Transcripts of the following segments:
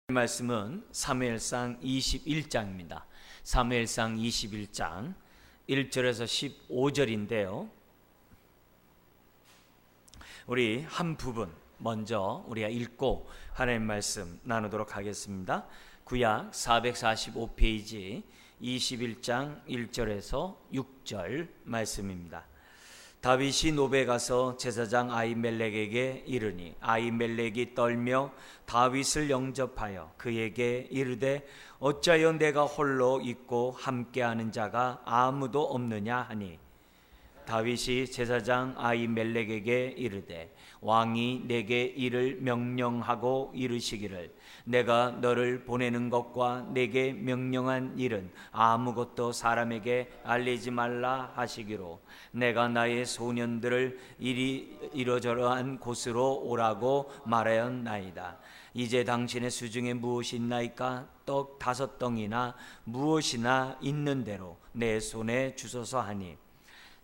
말씀은 사무엘상 21장입니다. 사무엘상 21장 1절에서 15절인데요. 우리 한 부분 먼저 우리가 읽고 하나님 말씀 나누도록 하겠습니다. 구약 445페이지 21장 1절에서 6절 말씀입니다. 다윗이 노베에 가서 제사장 아히멜렉에게 이르니 아히멜렉이 떨며 다윗을 영접하여 그에게 이르되 어찌하여 내가 홀로 있고 함께하는 자가 아무도 없느냐 하니 다윗이 제사장 아히멜렉에게 이르되 왕이 내게 이를 명령하고 이르시기를 내가 너를 보내는 것과 내게 명령한 일은 아무것도 사람에게 알리지 말라 하시기로 내가 나의 소년들을 이러저러한 곳으로 오라고 말하였나이다. 이제 당신의 수중에 무엇이 있나이까? 떡 5덩이나 무엇이나 있는 대로 내 손에 주소서 하니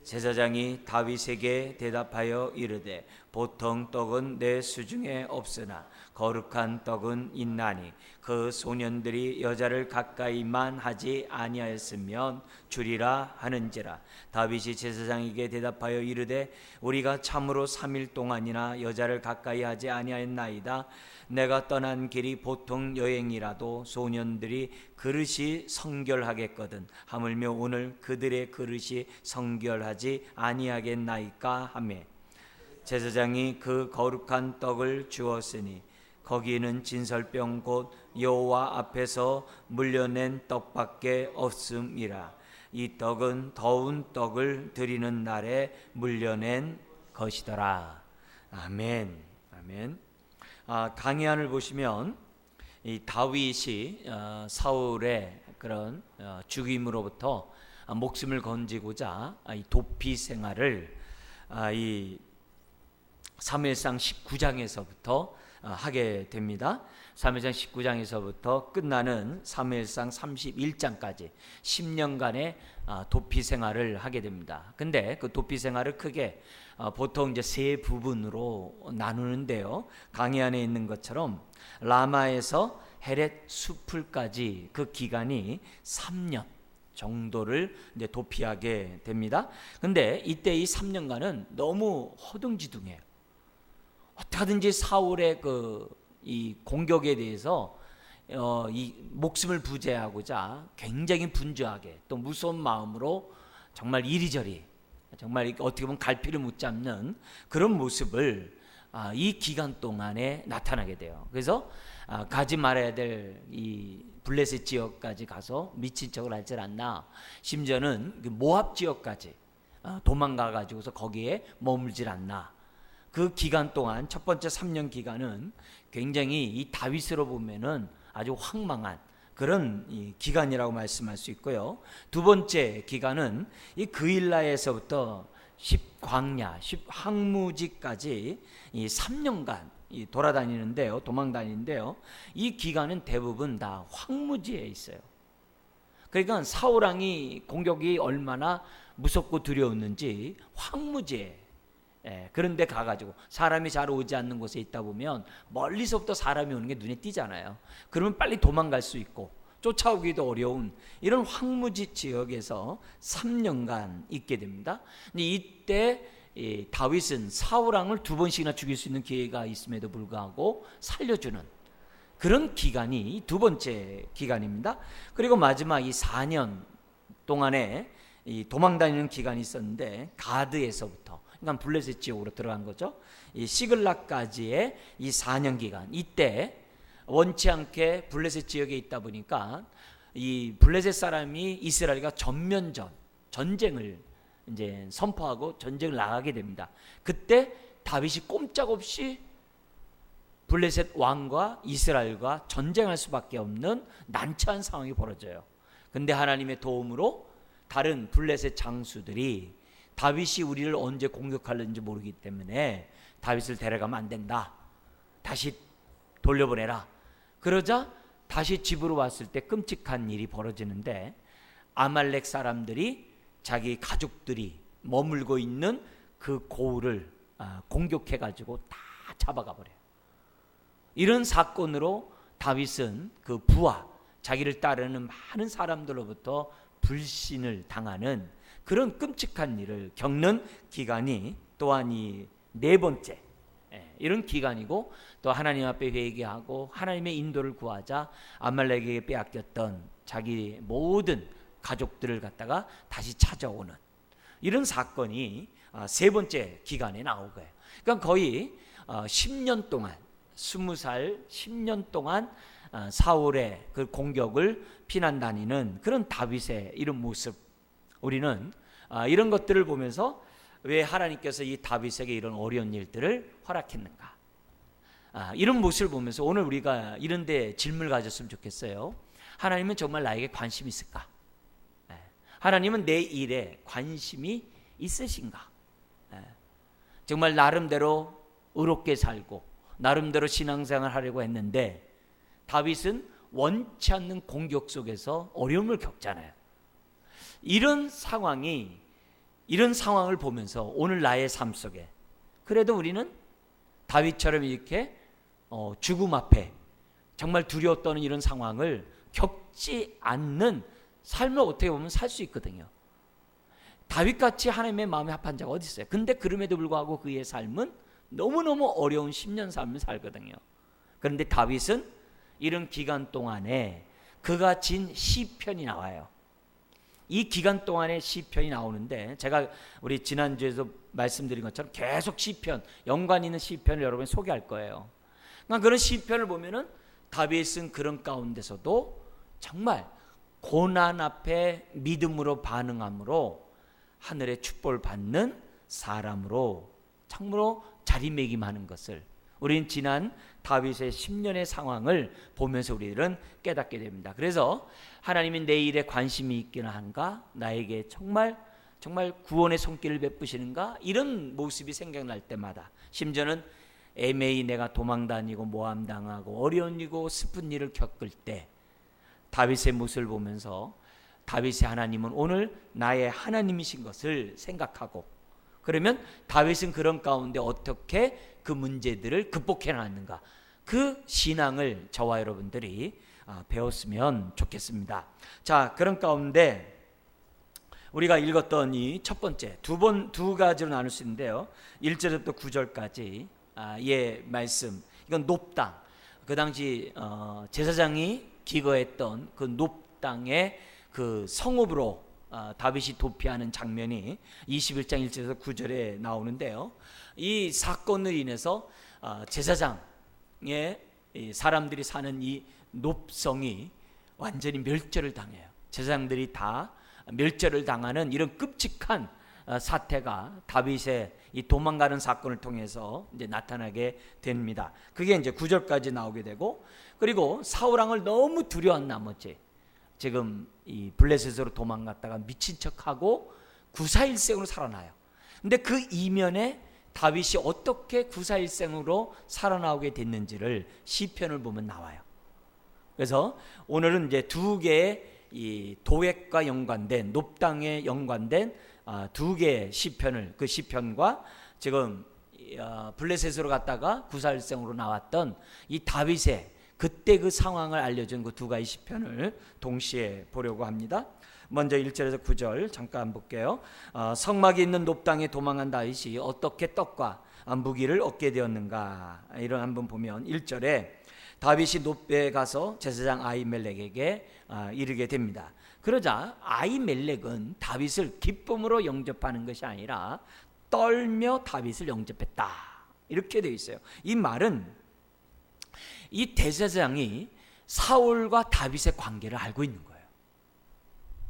제사장이 다윗에게 대답하여 이르되 보통 떡은 내 수중에 없으나 거룩한 떡은 있나니 그 소년들이 여자를 가까이만 하지 아니하였으면 주리라 하는지라. 다윗이 제사장에게 대답하여 이르되 우리가 참으로 3일 동안이나 여자를 가까이 하지 아니하였나이다. 내가 떠난 길이 보통 여행이라도 소년들이 그릇이 성결하겠거든 하물며 오늘 그들의 그릇이 성결하지 아니하겠나이까 하매 제사장이 그 거룩한 떡을 주었으니 거기는 진설병 곧 여호와 앞에서 물려낸 떡밖에 없음이라. 이 떡은 더운 떡을 드리는 날에 물려낸 것이더라. 아멘. 아멘. 강해안을 보시면 이 다윗이 사울의 그런 죽임으로부터 목숨을 건지고자 이 도피 생활을 이 사무엘상 19장에서부터 하게 됩니다. 사무엘상 19장에서부터 끝나는 사무엘상 31장까지 10년간의 도피 생활을 하게 됩니다. 근데 그 도피 생활을 크게 보통 이제 세 부분으로 나누는데요. 강해안에 있는 것처럼 라마에서 헤렛 수풀까지 그 기간이 3년 정도를 이제 도피하게 됩니다. 근데 이때 이 3년간은 너무 허둥지둥해요. 어떻게든지 사울의 이 공격에 대해서 이 목숨을 부재하고자 굉장히 분주하게 또 무서운 마음으로 정말 이리저리 정말 어떻게 보면 갈피를 못 잡는 그런 모습을 이 기간 동안에 나타나게 돼요. 그래서 가지 말아야 될 이 블레셋 지역까지 가서 미친 척을 하질 않나, 심지어는 모압 지역까지 도망가 가지고서 거기에 머물질 않나. 그 기간 동안 첫 번째 3년 기간은 굉장히 이 다윗으로 보면은 아주 황망한 그런 이 기간이라고 말씀할 수 있고요. 두 번째 기간은 이 그일라에서부터 광야, 항무지까지 이 3년간 돌아다니는데요, 도망다니는데요. 이 기간은 대부분 다 황무지에 있어요. 그러니까 사울 왕이 공격이 얼마나 무섭고 두려웠는지 황무지에 그런데 가가지고 사람이 잘 오지 않는 곳에 있다 보면 멀리서부터 사람이 오는 게 눈에 띄잖아요. 그러면 빨리 도망갈 수 있고 쫓아오기도 어려운 이런 황무지 지역에서 3년간 있게 됩니다. 근데 이때 다윗은 사울 왕을 2번씩이나 죽일 수 있는 기회가 있음에도 불구하고 살려주는 그런 기간이 두 번째 기간입니다. 그리고 마지막 이 4년 동안에 이 도망다니는 기간이 있었는데 가드에서부터, 그러니까 블레셋 지역으로 들어간 거죠. 이 시글락까지의 이 4년 기간, 이때 원치 않게 블레셋 지역에 있다 보니까 이 블레셋 사람이 이스라엘과 전쟁을 이제 선포하고 전쟁을 나가게 됩니다. 그때 다윗이 꼼짝없이 블레셋 왕과 이스라엘과 전쟁할 수밖에 없는 난처한 상황이 벌어져요. 근데 하나님의 도움으로 다른 블레셋 장수들이 다윗이 우리를 언제 공격하는지 모르기 때문에 다윗을 데려가면 안 된다, 다시 돌려보내라. 그러자 다시 집으로 왔을 때 끔찍한 일이 벌어지는데 아말렉 사람들이 자기 가족들이 머물고 있는 그 고을을 공격해가지고 다 잡아가 버려요. 이런 사건으로 다윗은 그 부하, 자기를 따르는 많은 사람들로부터 불신을 당하는 그런 끔찍한 일을 겪는 기간이 또한 이 네 번째 이런 기간이고, 또 하나님 앞에 회개하고 하나님의 인도를 구하자 아말렉에게 빼앗겼던 자기 모든 가족들을 갖다가 다시 찾아오는 이런 사건이 세 번째 기간에 나온 거예요. 그러니까 거의 10년 동안, 20살 10년 동안 사울의 그 공격을 피난 다니는 그런 다윗의 이런 모습, 우리는 이런 것들을 보면서 왜 하나님께서 이 다윗에게 이런 어려운 일들을 허락했는가, 이런 모습을 보면서 오늘 우리가 이런 데 질문을 가졌으면 좋겠어요. 하나님은 정말 나에게 관심이 있을까? 하나님은 내 일에 관심이 있으신가? 정말 나름대로 의롭게 살고 나름대로 신앙생활을 하려고 했는데 다윗은 원치 않는 공격 속에서 어려움을 겪잖아요. 이런 상황을 보면서 오늘 나의 삶 속에 그래도 우리는 다윗처럼 이렇게 죽음 앞에 정말 두려워 떠는 이런 상황을 겪지 않는 삶을 어떻게 보면 살 수 있거든요. 다윗같이 하나님의 마음에 합한 자가 어디 있어요? 근데 그럼에도 불구하고 그의 삶은 너무너무 어려운 10년 삶을 살거든요. 그런데 다윗은 이런 기간 동안에 그가 진 시편이 나와요. 이 기간 동안에 시편이 나오는데, 제가 우리 지난주에서 말씀드린 것처럼 계속 시편, 연관 있는 시편을 여러분이 소개할 거예요. 그러니까 그런 시편을 보면은 다윗은 그런 가운데서도 정말 고난 앞에 믿음으로 반응함으로 하늘의 축복을 받는 사람으로 참으로 자리매김하는 것을 우리는 지난 다윗의 10년의 상황을 보면서 우리들은 깨닫게 됩니다. 그래서 하나님이 내 일에 관심이 있기는 한가? 나에게 정말 구원의 손길을 베푸시는가? 이런 모습이 생각날 때마다, 심지어는 애매히 내가 도망다니고 모함당하고 어려운 일이고 슬픈 일을 겪을 때 다윗의 모습을 보면서 다윗의 하나님은 오늘 나의 하나님이신 것을 생각하고, 그러면 다윗은 그런 가운데 어떻게 그 문제들을 극복해 나갔는가, 그 신앙을 저와 여러분들이 배웠으면 좋겠습니다. 자, 그런 가운데 우리가 읽었던 이 첫 번째 두 가지로 나눌 수 있는데요, 1절부터 9절까지 예 말씀, 이건 놋당, 그 당시 제사장이 기거했던 그 놋당의 그 성읍으로 다윗이 도피하는 장면이 21장 1절에서 9절에 나오는데요, 이 사건으로 인해서 제사장의 사람들이 사는 이 놋성이 완전히 멸절을 당해요. 제사장들이 다 멸절을 당하는 이런 끔찍한 사태가 다윗의 이 도망가는 사건을 통해서 이제 나타나게 됩니다. 그게 이제 9절까지 나오게 되고, 그리고 사울 왕을 너무 두려워한 나머지 지금 이 블레셋으로 도망갔다가 미친 척하고 구사일생으로 살아나요. 근데 그 이면에 다윗이 어떻게 구사일생으로 살아나오게 됐는지를 시편을 보면 나와요. 그래서 오늘은 이제 두 개의 이 도액과 연관된, 놋당에 연관된 두 개의 시편을, 그 시편과 지금 블레셋으로 갔다가 구사일생으로 나왔던 이 다윗의 그때 그 상황을 알려준 그 두 가지 시편을 동시에 보려고 합니다. 먼저 1절에서 9절 잠깐 볼게요. 성막이 있는 놋당에 도망한 다윗이 어떻게 떡과 무기를 얻게 되었는가, 이런 한번 보면 1절에 다윗이 놋배에 가서 제사장 아히멜렉에게 이르게 됩니다. 그러자 아히멜렉은 다윗을 기쁨으로 영접하는 것이 아니라 떨며 다윗을 영접했다, 이렇게 되어 있어요. 이 말은 이 대제사장이 사울과 다윗의 관계를 알고 있는 거예요.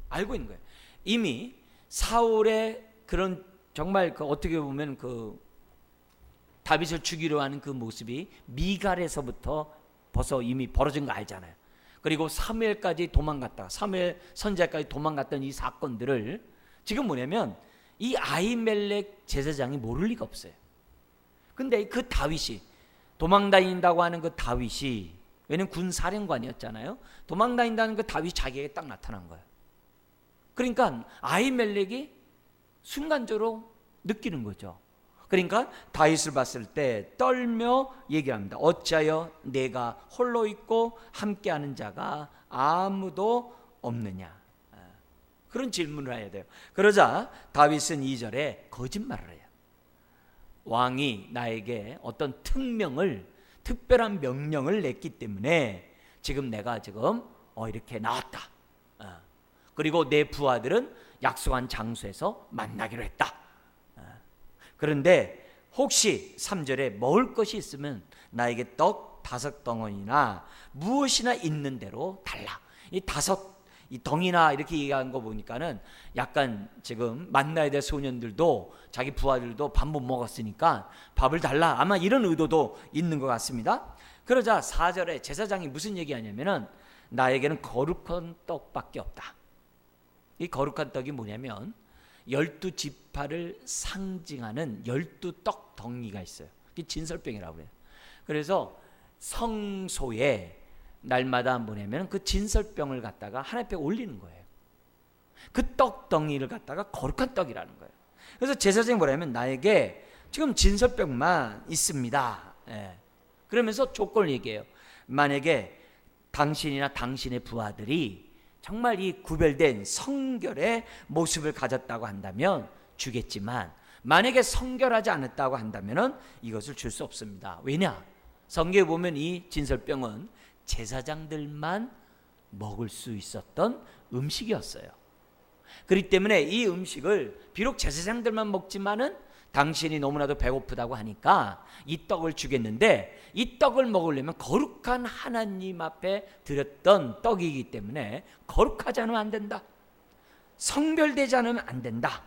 알고 있는 거예요. 이미 사울의 그런 정말 그 어떻게 보면 그 다윗을 죽이려 하는 그 모습이 미갈에서부터 벌써 이미 벌어진 거 알잖아요. 그리고 사무엘까지 도망갔다가, 사무엘 선지자까지 도망갔던 이 사건들을 지금 뭐냐면 이 아히멜렉 제사장이 모를 리가 없어요. 근데 그 다윗이, 도망다닌다고 하는 그 다윗이, 왜냐면 군사령관이었잖아요. 도망다닌다는 그 다윗이 자기에게 딱 나타난 거예요. 그러니까 아히멜렉이 순간적으로 느끼는 거죠. 그러니까 다윗을 봤을 때 떨며 얘기합니다. 어찌하여 내가 홀로 있고 함께하는 자가 아무도 없느냐. 그런 질문을 해야 돼요. 그러자 다윗은 2절에 거짓말을 해요. 왕이 나에게 어떤 특별한 명령을 냈기 때문에 지금 내가 이렇게 나왔다. 그리고 내 부하들은 약속한 장소에서 만나기로 했다. 그런데 혹시 3절에 먹을 것이 있으면 나에게 떡 5덩어리나 무엇이나 있는 대로 달라. 이 덩이나 이렇게 얘기한 거 보니까는 약간 지금 만나야 될 소년들도 자기 부하들도 밥 못 먹었으니까 밥을 달라, 아마 이런 의도도 있는 것 같습니다. 그러자 4절에 제사장이 무슨 얘기하냐면은 나에게는 거룩한 떡밖에 없다. 이 거룩한 떡이 뭐냐면 12지파를 상징하는 12떡 덩이가 있어요. 이게 진설병이라고 해요. 그래서 성소에 날마다 뭐냐면 그 진설병을 갖다가 하나님 앞에 올리는 거예요. 그 떡 덩이를 갖다가 거룩한 떡이라는 거예요. 그래서 제사장이 뭐냐면 나에게 지금 진설병만 있습니다. 그러면서 조건을 얘기해요. 만약에 당신이나 당신의 부하들이 정말 이 구별된 성결의 모습을 가졌다고 한다면 주겠지만, 만약에 성결하지 않았다고 한다면 이것을 줄 수 없습니다. 왜냐? 성경에 보면 이 진설병은 제사장들만 먹을 수 있었던 음식이었어요. 그렇기 때문에 이 음식을 비록 제사장들만 먹지만은 당신이 너무나도 배고프다고 하니까 이 떡을 주겠는데, 이 떡을 먹으려면 거룩한 하나님 앞에 드렸던 떡이기 때문에 거룩하지 않으면 안 된다. 성별되지 않으면 안 된다.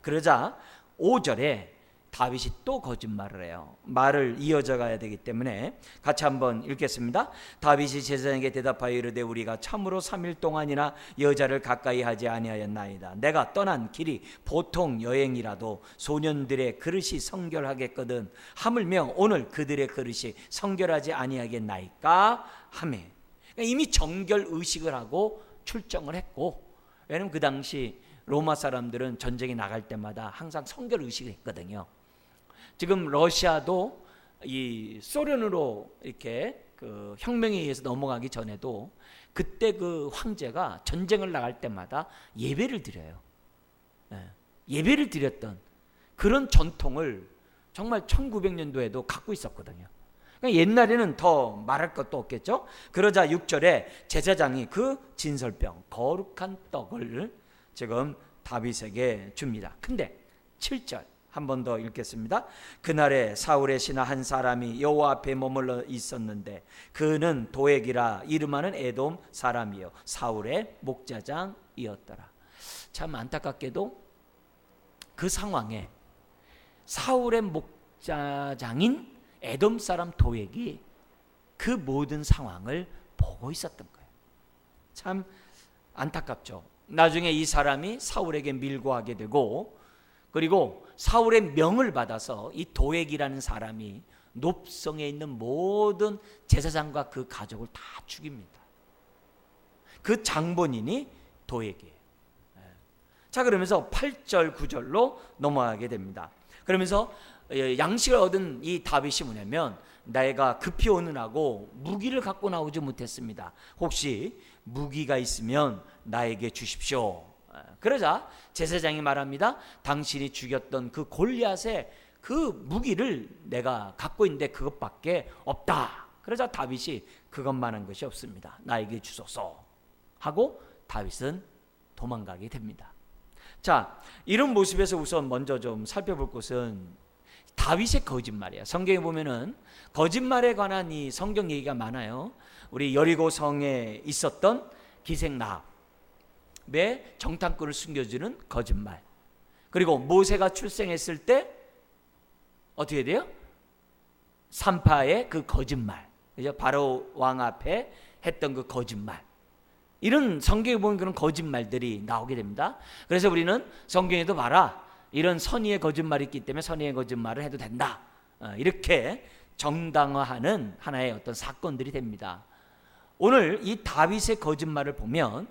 그러자 5절에 다윗이 또 거짓말을 해요. 말을 이어져 가야 되기 때문에 같이 한번 읽겠습니다. 다윗이 제사장에게 대답하여 이르되 우리가 참으로 3일 동안이나 여자를 가까이 하지 아니하였나이다. 내가 떠난 길이 보통 여행이라도 소년들의 그릇이 성결하겠거든. 하물며 오늘 그들의 그릇이 성결하지 아니하겠나이까 하며, 이미 정결 의식을 하고 출정을 했고, 왜냐하면 그 당시 로마 사람들은 전쟁에 나갈 때마다 항상 성결 의식을 했거든요. 지금 러시아도 이 소련으로 이렇게 그 혁명에 의해서 넘어가기 전에도 그때 그 황제가 전쟁을 나갈 때마다 예배를 드려요. 예배를 드렸던 그런 전통을 정말 1900년도에도 갖고 있었거든요. 그러니까 옛날에는 더 말할 것도 없겠죠. 그러자 6절에 제사장이 그 진설병 거룩한 떡을 지금 다윗에게 줍니다. 근데 7절 한 번 더 읽겠습니다. 그날에 사울의 신하 한 사람이 여호와 앞에 머물러 있었는데 그는 도액이라 이름하는 에돔 사람이요 사울의 목자장이었더라. 참 안타깝게도 그 상황에 사울의 목자장인 에돔 사람 도액이 그 모든 상황을 보고 있었던 거예요. 참 안타깝죠. 나중에 이 사람이 사울에게 밀고하게 되고, 그리고 사울의 명을 받아서 이 도액이라는 사람이 높성에 있는 모든 제사장과 그 가족을 다 죽입니다. 그 장본인이 도액이에요. 자, 그러면서 8절 9절로 넘어가게 됩니다. 그러면서 양식을 얻은 이 다윗이 뭐냐면 내가 급히 오느라고 무기를 갖고 나오지 못했습니다. 혹시 무기가 있으면 나에게 주십시오. 그러자 제사장이 말합니다. 당신이 죽였던 그 골리앗의 그 무기를 내가 갖고 있는데 그것밖에 없다. 그러자 다윗이 그것만한 것이 없습니다. 나에게 주소서 하고 다윗은 도망가게 됩니다. 자, 이런 모습에서 우선 먼저 좀 살펴볼 것은 다윗의 거짓말이에요. 성경에 보면은 거짓말에 관한 이 성경 얘기가 많아요. 우리 여리고 성에 있었던 기생 라합의 정탐꾼을 숨겨주는 거짓말. 그리고 모세가 출생했을 때 어떻게 돼요? 산파의 그 거짓말. 그죠? 바로 왕 앞에 했던 그 거짓말. 이런 성경에 보면 그런 거짓말들이 나오게 됩니다. 그래서 우리는 성경에도 봐라, 이런 선의의 거짓말이 있기 때문에 선의의 거짓말을 해도 된다, 이렇게 정당화하는 하나의 어떤 사건들이 됩니다. 오늘 이 다윗의 거짓말을 보면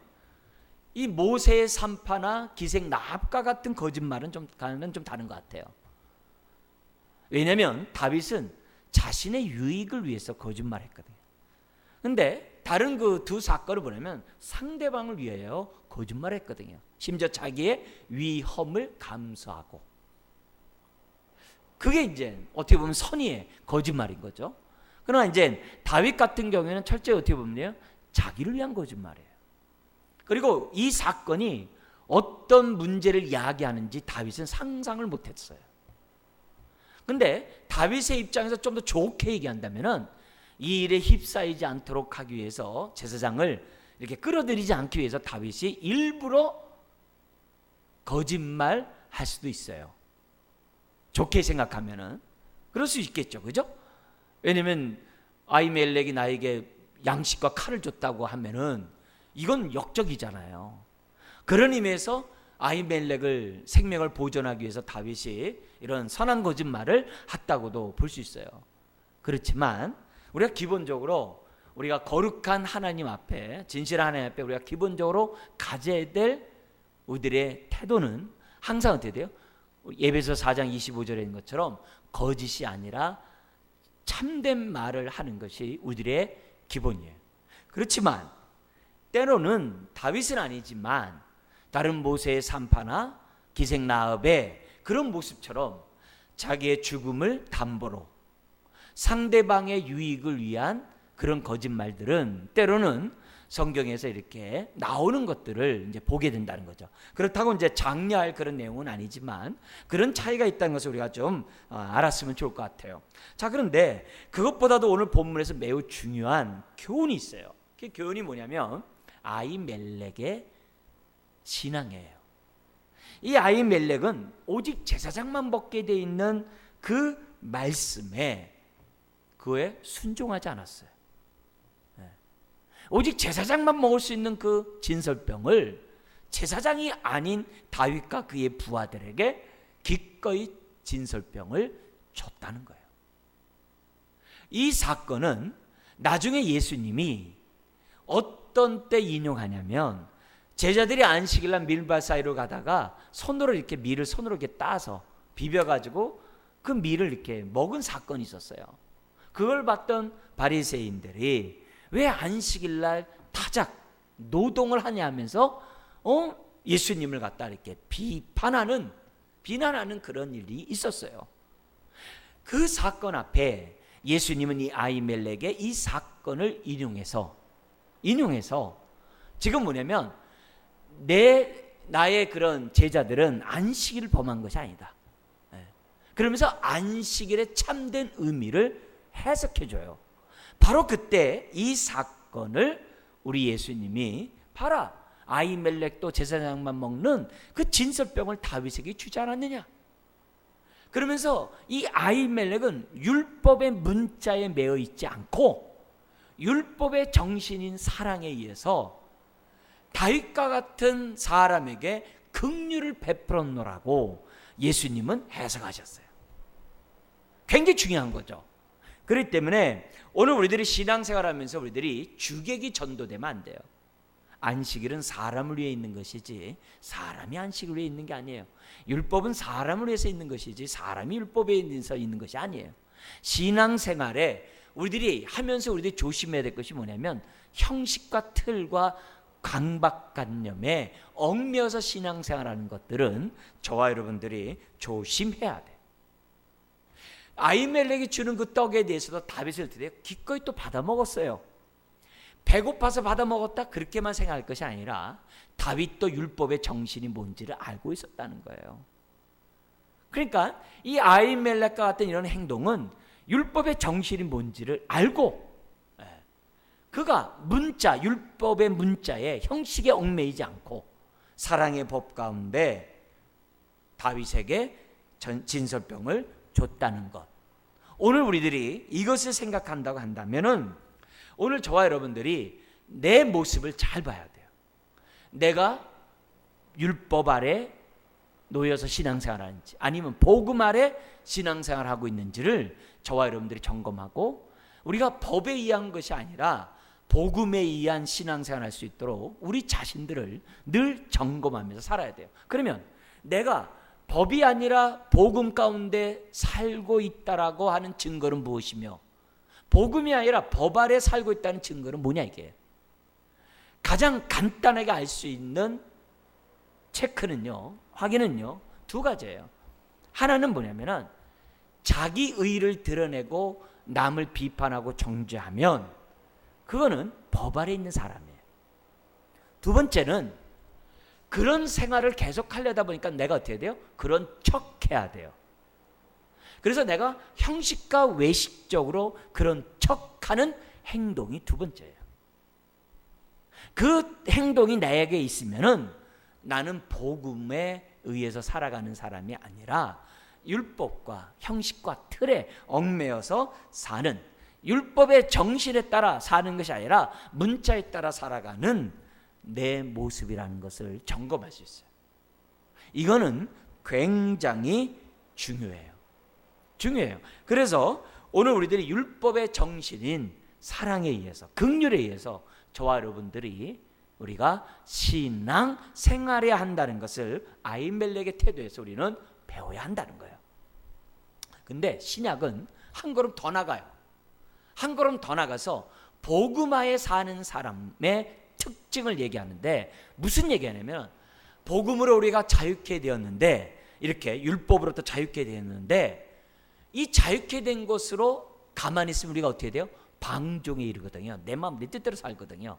이 모세의 산파나 기생 라합과 같은 거짓말은 좀 다른 것 같아요. 왜냐하면 다윗은 자신의 유익을 위해서 거짓말했거든요. 근데 다른 그 두 사건을 보면 상대방을 위하여 거짓말했거든요. 심지어 자기의 위험을 감수하고. 그게 이제 어떻게 보면 선의의 거짓말인 거죠. 그러나 이제 다윗 같은 경우에는 철저히 어떻게 보면요, 자기를 위한 거짓말이에요. 그리고 이 사건이 어떤 문제를 이야기하는지 다윗은 상상을 못했어요. 근데 다윗의 입장에서 좀 더 좋게 얘기한다면은 이 일에 휩싸이지 않도록 하기 위해서 제사장을 이렇게 끌어들이지 않기 위해서 다윗이 일부러 거짓말 할 수도 있어요. 좋게 생각하면은 그럴 수 있겠죠, 그죠? 왜냐면 아히멜렉이 나에게 양식과 칼을 줬다고 하면은 이건 역적이잖아요. 그런 의미에서 아히멜렉을 생명을 보존하기 위해서 다윗이 이런 선한 거짓말을 했다고도 볼 수 있어요. 그렇지만 우리가 기본적으로 우리가 거룩한 하나님 앞에, 진실한 하나님 앞에 우리가 기본적으로 가져야 될 우리들의 태도는 항상 어떻게 돼요? 에베소 4장 25절에 있는 것처럼 거짓이 아니라 참된 말을 하는 것이 우리들의 기본이에요. 그렇지만 때로는 다윗은 아니지만 다른 모세의 산파나 기생 라합의 그런 모습처럼 자기의 죽음을 담보로 상대방의 유익을 위한 그런 거짓말들은 때로는 성경에서 이렇게 나오는 것들을 이제 보게 된다는 거죠. 그렇다고 이제 장려할 그런 내용은 아니지만 그런 차이가 있다는 것을 우리가 좀 알았으면 좋을 것 같아요. 자, 그런데 그것보다도 오늘 본문에서 매우 중요한 교훈이 있어요. 그 교훈이 뭐냐면 아히멜렉의 신앙이에요. 이 아히멜렉은 오직 제사장만 먹게 돼 있는 그 말씀에 그에 순종하지 않았어요. 오직 제사장만 먹을 수 있는 그 진설병을 제사장이 아닌 다윗과 그의 부하들에게 기꺼이 진설병을 줬다는 거예요. 이 사건은 나중에 예수님이 어떤 때 인용하냐면 제자들이 안식일날 밀밭 사이로 가다가 손으로 이렇게 밀을 손으로 이렇게 따서 비벼가지고 그 밀을 이렇게 먹은 사건이 있었어요. 그걸 봤던 바리새인들이 왜 안식일날 타작 노동을 하냐 하면서 예수님을 갖다 이렇게 비난하는 그런 일이 있었어요. 그 사건 앞에 예수님은 이 아히멜렉의 이 사건을 인용해서 지금 뭐냐면 나의 그런 제자들은 안식일을 범한 것이 아니다. 그러면서 안식일의 참된 의미를 해석해줘요. 바로 그때 이 사건을 우리 예수님이 봐라, 아히멜렉도 제사장만 먹는 그 진설병을 다윗에게 주지 않았느냐. 그러면서 이 아히멜렉은 율법의 문자에 매여 있지 않고 율법의 정신인 사랑에 의해서 다윗과 같은 사람에게 긍휼을 베풀었노라고 예수님은 해석하셨어요. 굉장히 중요한 거죠. 그렇기 때문에 오늘 우리들이 신앙생활하면서 우리들이 주객이 전도되면 안 돼요. 안식일은 사람을 위해 있는 것이지 사람이 안식을 위해 있는 게 아니에요. 율법은 사람을 위해서 있는 것이지 사람이 율법에 의해서 있는 것이 아니에요. 신앙생활에 우리들이 하면서 우리들이 조심해야 될 것이 뭐냐면 형식과 틀과 강박관념에 얽매여서 신앙생활하는 것들은 저와 여러분들이 조심해야 돼요. 아히멜렉이 주는 그 떡에 대해서도 다윗을 기꺼이 또 받아 먹었어요. 배고파서 받아 먹었다 그렇게만 생각할 것이 아니라 다윗도 율법의 정신이 뭔지를 알고 있었다는 거예요. 그러니까 이 아히멜렉과 같은 이런 행동은 율법의 정신이 뭔지를 알고 그가 율법의 문자에 형식에 얽매이지 않고 사랑의 법 가운데 다윗에게 진설병을 줬다는 것. 오늘 우리들이 이것을 생각한다고 한다면은 오늘 저와 여러분들이 내 모습을 잘 봐야 돼요. 내가 율법 아래 놓여서 신앙생활하는지 아니면 복음 아래 신앙생활하고 있는지를 저와 여러분들이 점검하고 우리가 법에 의한 것이 아니라 복음에 의한 신앙생활할 수 있도록 우리 자신들을 늘 점검하면서 살아야 돼요. 그러면 내가 법이 아니라 복음 가운데 살고 있다라고 하는 증거는 무엇이며, 복음이 아니라 법 아래 살고 있다는 증거는 뭐냐 이게. 가장 간단하게 알 수 있는 체크는요, 확인은요, 두 가지예요. 하나는 뭐냐면은 자기 의를 드러내고 남을 비판하고 정죄하면 그거는 법 아래 있는 사람이에요. 두 번째는 그런 생활을 계속 하려다 보니까 내가 어떻게 돼요? 그런 척해야 돼요. 그래서 내가 형식과 외식적으로 그런 척하는 행동이 두 번째예요. 그 행동이 나에게 있으면은 나는 복음에 의해서 살아가는 사람이 아니라 율법과 형식과 틀에 얽매여서 사는, 율법의 정신에 따라 사는 것이 아니라 문자에 따라 살아가는 내 모습이라는 것을 점검할 수 있어요. 이거는 굉장히 중요해요. 그래서 오늘 우리들이 율법의 정신인 사랑에 의해서, 긍휼에 의해서 저와 여러분들이 우리가 신앙 생활해야 한다는 것을 아히멜렉의 태도에서 우리는 배워야 한다는 거예요. 근데 신약은 한 걸음 더 나가요. 한 걸음 더 나가서 복음하에 사는 사람의 특징을 얘기하는데, 무슨 얘기하냐면 복음으로 우리가 자유케 되었는데, 이렇게 율법으로부터 자유케 되었는데, 이 자유케 된 것으로 가만히 있으면 우리가 어떻게 돼요? 방종에 이르거든요. 내 마음 내 뜻대로 살거든요.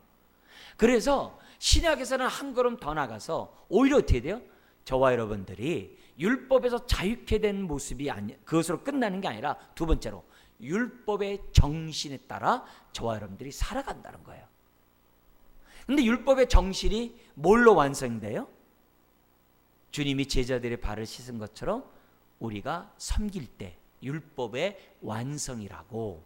그래서 신약에서는 한 걸음 더 나가서 오히려 어떻게 돼요? 저와 여러분들이 율법에서 자유케 된 모습이 그것으로 끝나는 게 아니라 두 번째로 율법의 정신에 따라 저와 여러분들이 살아간다는 거예요. 근데 율법의 정신이 뭘로 완성돼요? 주님이 제자들의 발을 씻은 것처럼 우리가 섬길 때 율법의 완성이라고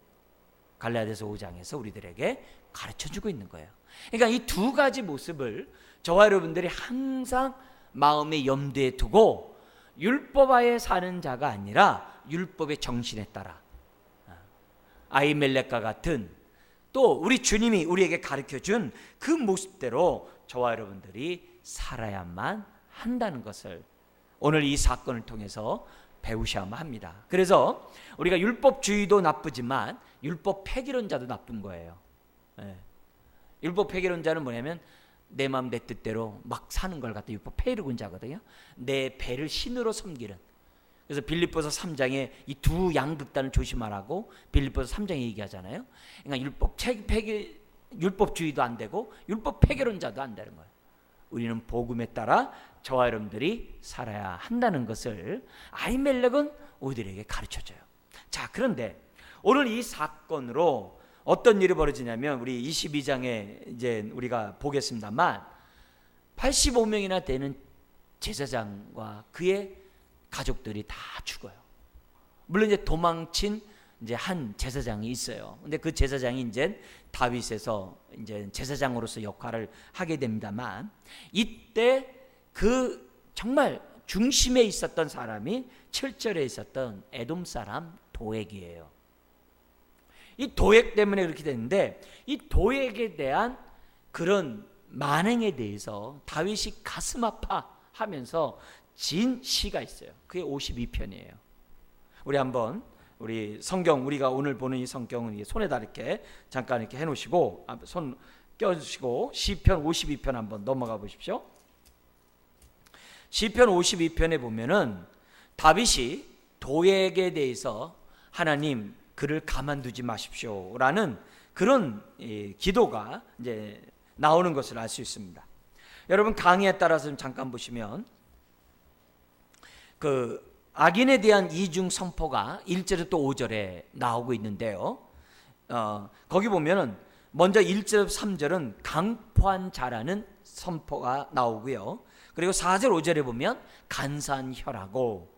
갈라디아서 5장에서 우리들에게 가르쳐주고 있는 거예요. 그러니까 이 두 가지 모습을 저와 여러분들이 항상 마음의 염두에 두고 율법하에 사는 자가 아니라 율법의 정신에 따라, 아히멜렉과 같은, 또 우리 주님이 우리에게 가르쳐준 그 모습대로 저와 여러분들이 살아야만 한다는 것을 오늘 이 사건을 통해서 배우셔야만 합니다. 그래서 우리가 율법주의도 나쁘지만 율법 폐기론자도 나쁜 거예요. 율법 폐기론자는 뭐냐면 내 마음 내 뜻대로 막 사는 걸 갖다 율법 폐기론자거든요. 내 배를 신으로 섬기는. 그래서 빌립보서 3장에 이 두 양극단을 조심하라고 빌립보서 3장에 얘기하잖아요. 그러니까 율법주의도 안 되고 율법 폐기론자도 안 되는 거예요. 우리는 복음에 따라 저와 여러분들이 살아야 한다는 것을 아히멜렉은 우리들에게 가르쳐줘요. 자, 그런데 오늘 이 사건으로 어떤 일이 벌어지냐면, 우리 22장에 이제 우리가 보겠습니다만 85명이나 되는 제사장과 그의 가족들이 다 죽어요. 물론 이제 도망친 이제 한 제사장이 있어요. 근데 그 제사장이 이제 다윗에서 이제 제사장으로서 역할을 하게 됩니다만, 이때 그 정말 중심에 있었던 사람이 7절에 있었던 에돔 사람 도액이에요. 이 도액 때문에 그렇게 됐는데, 이 도액에 대한 그런 만행에 대해서 다윗이 가슴 아파하면서 진 시가 있어요. 그게 52편이에요. 우리 한번 우리 성경, 우리가 오늘 보는 이 성경은 손에다 이렇게 잠깐 이렇게 해놓으시고 손 껴주시고 시편 52편 한번 넘어가 보십시오. 시편 52편에 보면은 다윗이 도액에 대해서 하나님 그를 가만두지 마십시오라는 그런 기도가 이제 나오는 것을 알 수 있습니다. 여러분 강의에 따라서 좀 잠깐 보시면 그 악인에 대한 이중 선포가 1절에 또 5절에 나오고 있는데요. 거기 보면은 먼저 1절 3절은 강포한 자라는 선포가 나오고요. 그리고 4절 5절에 보면 간사한 혀라고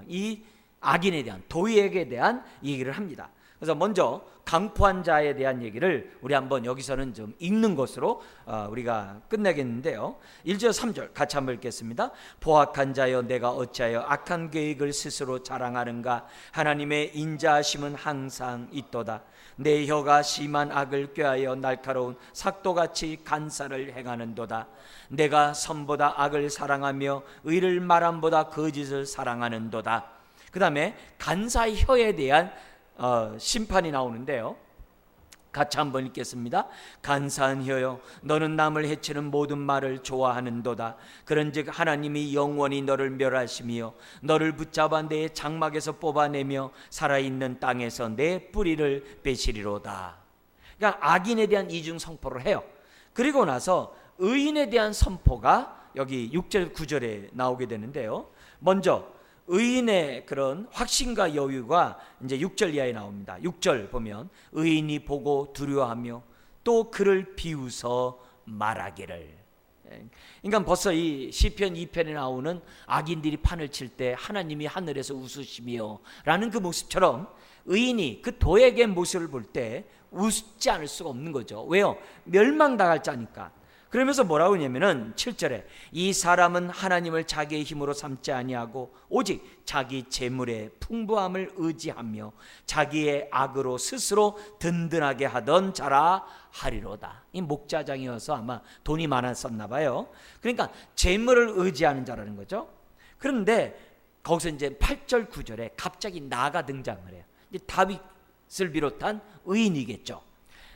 이 악인에 대한, 도액에 대한 얘기를 합니다. 그래서 먼저 강포한 자에 대한 얘기를 우리 한번 여기서는 좀 읽는 것으로 우리가 끝내겠는데요. 1절 3절 같이 한번 읽겠습니다. 포악한 자여 내가 어찌하여 악한 계획을 스스로 자랑하는가. 하나님의 인자하심은 항상 있도다. 내 혀가 심한 악을 꾀하여 날카로운 삭도같이 간사를 행하는도다. 내가 선보다 악을 사랑하며 의를 말함보다 거짓을 사랑하는도다. 그 다음에 간사의 혀에 대한 심판이 나오는데요. 같이 한번 읽겠습니다. 간사한 혀여 너는 남을 해치는 모든 말을 좋아하는도다. 그런즉 하나님이 영원히 너를 멸하시며 너를 붙잡아 내 장막에서 뽑아내며 살아있는 땅에서 내 뿌리를 빼시리로다. 그러니까 악인에 대한 이중 선포를 해요. 그리고 나서 의인에 대한 선포가 여기 6절 9절에 나오게 되는데요. 먼저 의인의 그런 확신과 여유가 이제 6절 이하에 나옵니다. 6절 보면 의인이 보고 두려워하며 또 그를 비웃어 말하기를. 그러니까 벌써 이 시편 2편에 나오는 악인들이 판을 칠 때 하나님이 하늘에서 웃으시며 라는 그 모습처럼 의인이 그 도액의 모습을 볼 때 웃지 않을 수가 없는 거죠. 왜요? 멸망당할 자니까. 그러면서 뭐라고 하냐면은 7절에 이 사람은 하나님을 자기의 힘으로 삼지 아니하고 오직 자기 재물의 풍부함을 의지하며 자기의 악으로 스스로 든든하게 하던 자라 하리로다. 이 목자장이어서 아마 돈이 많았었나 봐요. 그러니까 재물을 의지하는 자라는 거죠. 그런데 거기서 이제 8절 9절에 갑자기 나가 등장을 해요. 이제 다윗을 비롯한 의인이겠죠.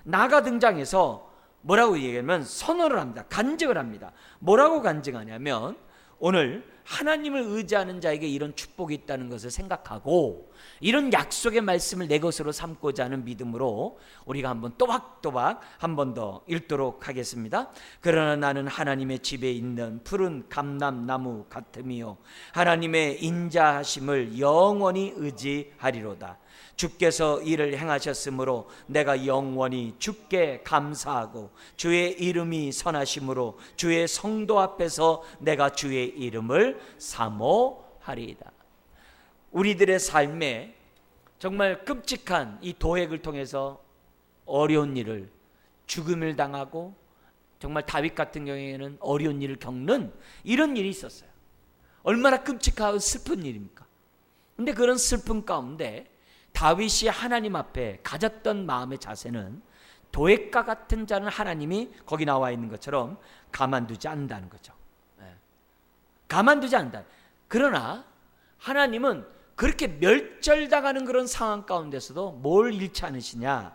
나가 등장해서 뭐라고 얘기하면 선언을 합니다. 간증을 합니다. 뭐라고 간증하냐면 오늘 하나님을 의지하는 자에게 이런 축복이 있다는 것을 생각하고 이런 약속의 말씀을 내 것으로 삼고자 하는 믿음으로 우리가 한번 또박또박 한 번 더 읽도록 하겠습니다. 그러나 나는 하나님의 집에 있는 푸른 감람나무 같으며 하나님의 인자하심을 영원히 의지하리로다. 주께서 이를 행하셨으므로 내가 영원히 주께 감사하고 주의 이름이 선하심으로 주의 성도 앞에서 내가 주의 이름을 사모하리이다. 우리들의 삶에 정말 끔찍한 이 도액을 통해서 어려운 일을, 죽음을 당하고 정말 다윗 같은 경우에는 어려운 일을 겪는 이런 일이 있었어요. 얼마나 끔찍하고 슬픈 일입니까? 근데 그런 슬픔 가운데 다윗이 하나님 앞에 가졌던 마음의 자세는 도액과 같은 자는 하나님이 거기 나와 있는 것처럼 가만두지 않는다는 거죠. 가만두지 않는다. 그러나 하나님은 그렇게 멸절당하는 그런 상황 가운데서도 뭘 잃지 않으시냐.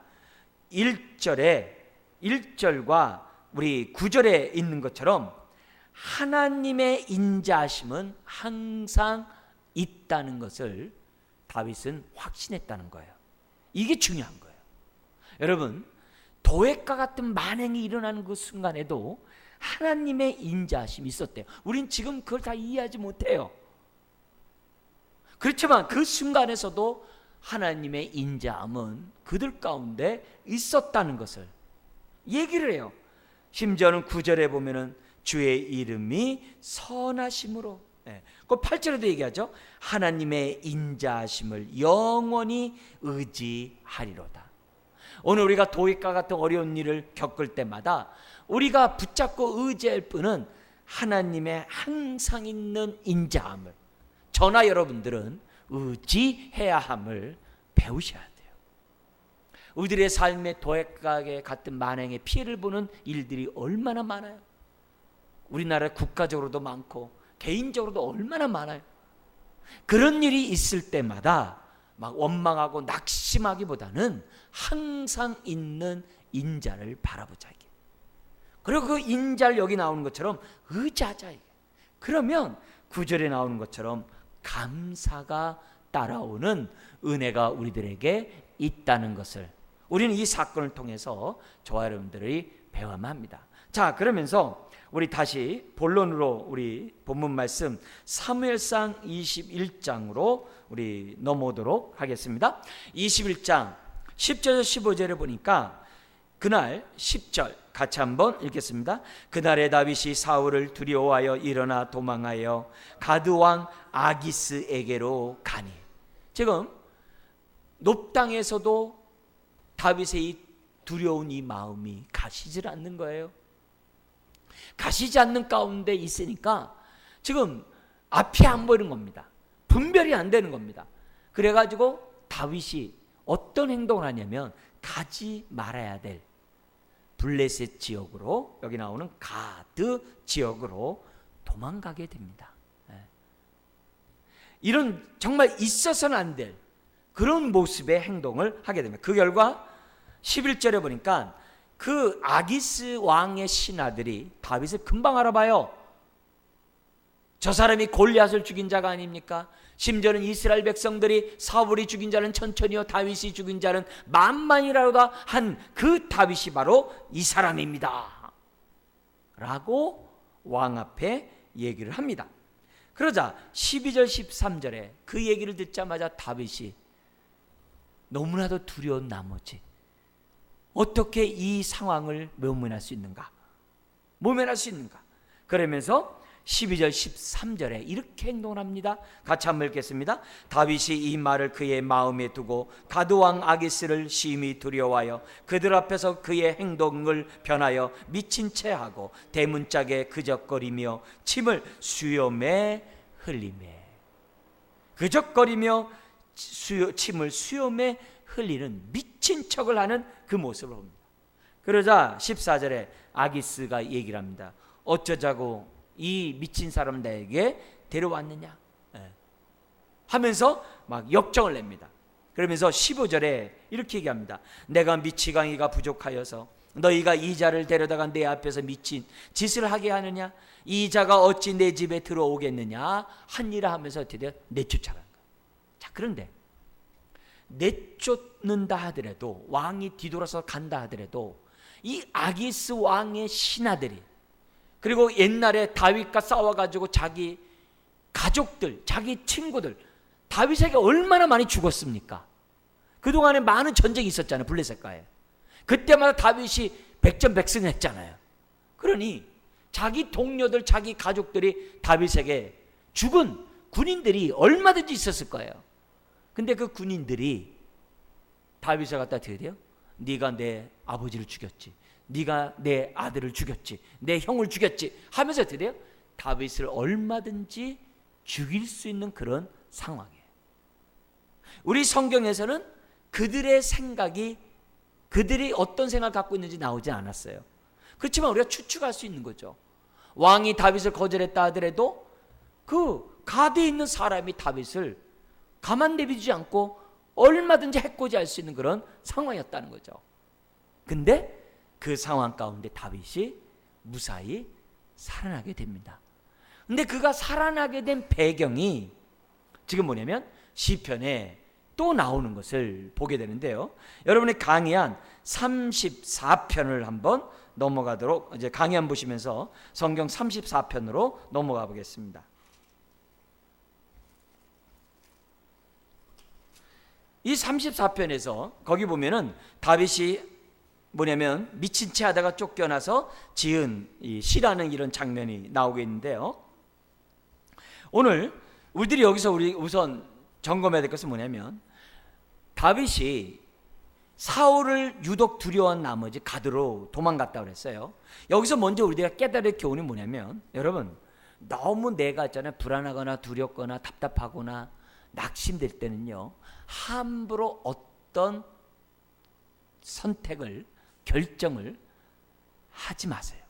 1절과 우리 9절에 있는 것처럼 하나님의 인자하심은 항상 있다는 것을 다윗은 확신했다는 거예요. 이게 중요한 거예요. 여러분, 도액과 같은 만행이 일어나는 그 순간에도 하나님의 인자하심이 있었대요. 우린 지금 그걸 다 이해하지 못해요. 그렇지만 그 순간에서도 하나님의 인자함은 그들 가운데 있었다는 것을 얘기를 해요. 심지어는 9절에 보면은 주의 이름이 선하심으로, 그 8절에도 얘기하죠. 하나님의 인자하심을 영원히 의지하리로다. 오늘 우리가 도액과 같은 어려운 일을 겪을 때마다 우리가 붙잡고 의지할 분은 하나님의 항상 있는 인자함을, 저나 여러분들은 의지해야 함을 배우셔야 돼요. 우리들의 삶의 도액과 같은 만행의 피해를 보는 일들이 얼마나 많아요. 우리나라 국가적으로도 많고 개인적으로도 얼마나 많아요. 그런 일이 있을 때마다 막 원망하고 낙심하기보다는 항상 있는 인자를 바라보자. 그리고 그 인자를 여기 나오는 것처럼 의지하자. 그러면 9절에 나오는 것처럼 감사가 따라오는 은혜가 우리들에게 있다는 것을 우리는 이 사건을 통해서 저와 여러분들이 배워야만 합니다. 자, 그러면서 우리 다시 본론으로 우리 본문 말씀 사무엘상 21장으로 우리 넘어오도록 하겠습니다. 21장 10절에서 15절에 보니까 그날 10절 같이 한번 읽겠습니다. 그날에 다윗이 사울을 두려워하여 일어나 도망하여 가드 왕 아기스에게로 가니. 지금 높당에서도 다윗의 이 두려운 이 마음이 가시질 않는 거예요. 가시지 않는 가운데 있으니까 지금 앞이 안 보이는 겁니다. 분별이 안 되는 겁니다. 그래가지고 다윗이 어떤 행동을 하냐면 가지 말아야 될 블레셋 지역으로, 여기 나오는 가드 지역으로 도망가게 됩니다. 이런 정말 있어서는 안 될 그런 모습의 행동을 하게 됩니다. 그 결과 11절에 보니까 그 아기스 왕의 신하들이 다윗을 금방 알아봐요. 저 사람이 골리앗을 죽인 자가 아닙니까? 심지어는 이스라엘 백성들이 사울이 죽인 자는 천천히요, 다윗이 죽인 자는 만만이라도 한 그 다윗이 바로 이 사람입니다 라고 왕 앞에 얘기를 합니다. 그러자 12절 13절에 그 얘기를 듣자마자 다윗이 너무나도 두려운 나머지 어떻게 이 상황을 모면할 수 있는가? 그러면서 12절 13절에 이렇게 행동을 합니다. 같이 한번 읽겠습니다. 다윗이 이 말을 그의 마음에 두고 가드왕 아기스를 심히 두려워하여 그들 앞에서 그의 행동을 변하여 미친 채 하고 대문짝에 그적거리며 침을 수염에 흘리매, 그적거리며 침을 수염에 흘리는 미친 척을 하는 그 모습을 봅니다. 그러자 14절에 아기스가 얘기를 합니다. 어쩌자고 이 미친 사람 나에게 데려왔느냐 하면서 막 역정을 냅니다. 그러면서 15절에 이렇게 얘기합니다. 내가 미치광이가 부족하여서 너희가 이 자를 데려다가 내 앞에서 미친 짓을 하게 하느냐? 이 자가 어찌 내 집에 들어오겠느냐? 하니라 하면서 드디어 내쫓아간 거예요. 자, 그런데 내쫓는다 하더라도, 왕이 뒤돌아서 간다 하더라도 이 아기스 왕의 신하들이, 그리고 옛날에 다윗과 싸워가지고 자기 가족들, 자기 친구들, 다윗에게 얼마나 많이 죽었습니까? 그동안에 많은 전쟁이 있었잖아요. 블레셋과에. 그때마다 다윗이 백전백승했잖아요. 그러니 자기 동료들, 자기 가족들이 다윗에게 죽은 군인들이 얼마든지 있었을 거예요. 근데 그 군인들이 다윗을 갖다 드려요. 네가 내 아버지를 죽였지, 네가 내 아들을 죽였지, 내 형을 죽였지 하면서 드려요. 다윗을 얼마든지 죽일 수 있는 그런 상황이에요. 우리 성경에서는 그들의 생각이, 그들이 어떤 생각을 갖고 있는지 나오지 않았어요. 그렇지만 우리가 추측할 수 있는 거죠. 왕이 다윗을 거절했다 하더라도 그 가드에 있는 사람이 다윗을 가만 내비두지 않고 얼마든지 해코지할 수 있는 그런 상황이었다는 거죠. 근데 그 상황 가운데 다윗이 무사히 살아나게 됩니다. 근데 그가 살아나게 된 배경이 지금 뭐냐면 시편에 또 나오는 것을 보게 되는데요. 여러분이 강의한 34편을 한번 넘어가도록, 이제 강의 한 보시면서 성경 34편으로 넘어가 보겠습니다. 이 34편에서 거기 보면은 다윗이 뭐냐면 미친 채 하다가 쫓겨나서 지은 이 시라는 이런 장면이 나오고 있는데요. 오늘 우리들이 여기서 우선 점검해야 될 것은 뭐냐면 다윗이 사울을 유독 두려워한 나머지 가드로 도망갔다고 그랬어요. 여기서 먼저 우리가 깨달을 교훈이 뭐냐면, 여러분, 너무 내가 있잖아요, 불안하거나 두렵거나 답답하거나 낙심될 때는요, 함부로 어떤 선택을, 결정을 하지 마세요.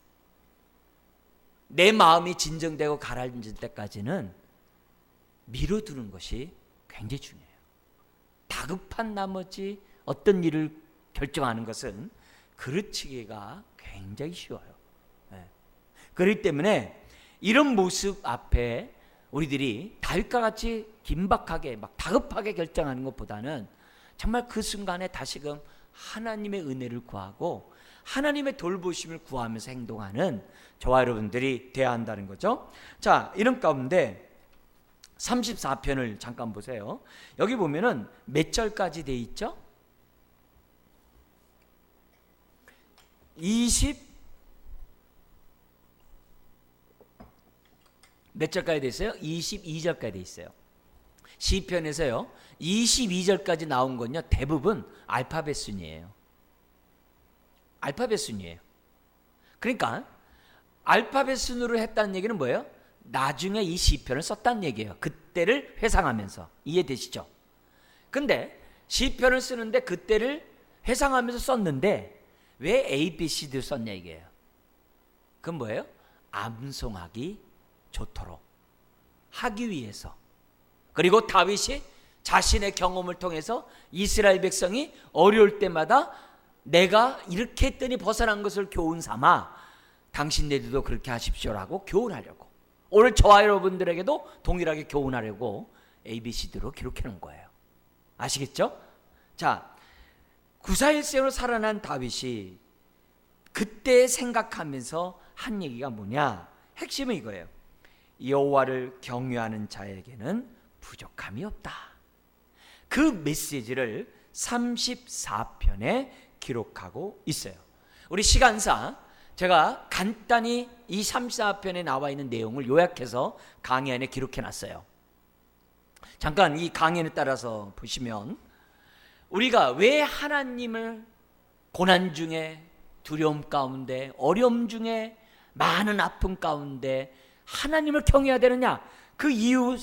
내 마음이 진정되고 가라앉을 때까지는 미뤄두는 것이 굉장히 중요해요. 다급한 나머지 어떤 일을 결정하는 것은 그르치기가 굉장히 쉬워요. 그렇기 때문에 이런 모습 앞에 우리들이 다윗과 같이 긴박하게 막 다급하게 결정하는 것보다는 정말 그 순간에 다시금 하나님의 은혜를 구하고 하나님의 돌보심을 구하면서 행동하는 저와 여러분들이 돼야 한다는 거죠. 자, 이런 가운데 34편을 잠깐 보세요. 여기 보면은 몇 절까지 돼 있죠? 20 몇 절까지 돼 있어요? 22절까지 돼 있어요. 시편에서요 22절까지 나온 건요 대부분 알파벳 순이에요. 알파벳 순이에요. 그러니까 알파벳 순으로 했다는 얘기는 뭐예요? 나중에 이 시편을 썼다는 얘기예요. 그때를 회상하면서. 이해되시죠? 근데 시편을 쓰는데 그때를 회상하면서 썼는데 왜 A, B, C를 썼냐 이게요. 그건 뭐예요? 암송하기 좋도록 하기 위해서. 그리고 다윗이 자신의 경험을 통해서 이스라엘 백성이 어려울 때마다 내가 이렇게 했더니 벗어난 것을 교훈 삼아 당신네들도 그렇게 하십시오라고 교훈하려고, 오늘 저와 여러분들에게도 동일하게 교훈하려고 ABCD로 기록해 놓은 거예요. 아시겠죠? 자, 구사일생으로 살아난 다윗이 그때 생각하면서 한 얘기가 뭐냐? 핵심은 이거예요. 여호와를 경외하는 자에게는 부족함이 없다. 그 메시지를 34편에 기록하고 있어요. 우리 시간상 제가 간단히 이 34편에 나와 있는 내용을 요약해서 강의 안에 기록해 놨어요. 잠깐 이 강연에 따라서 보시면 우리가 왜 하나님을 고난 중에, 두려움 가운데, 어려움 중에, 많은 아픔 가운데 하나님을 경외해야 되느냐? 그 이유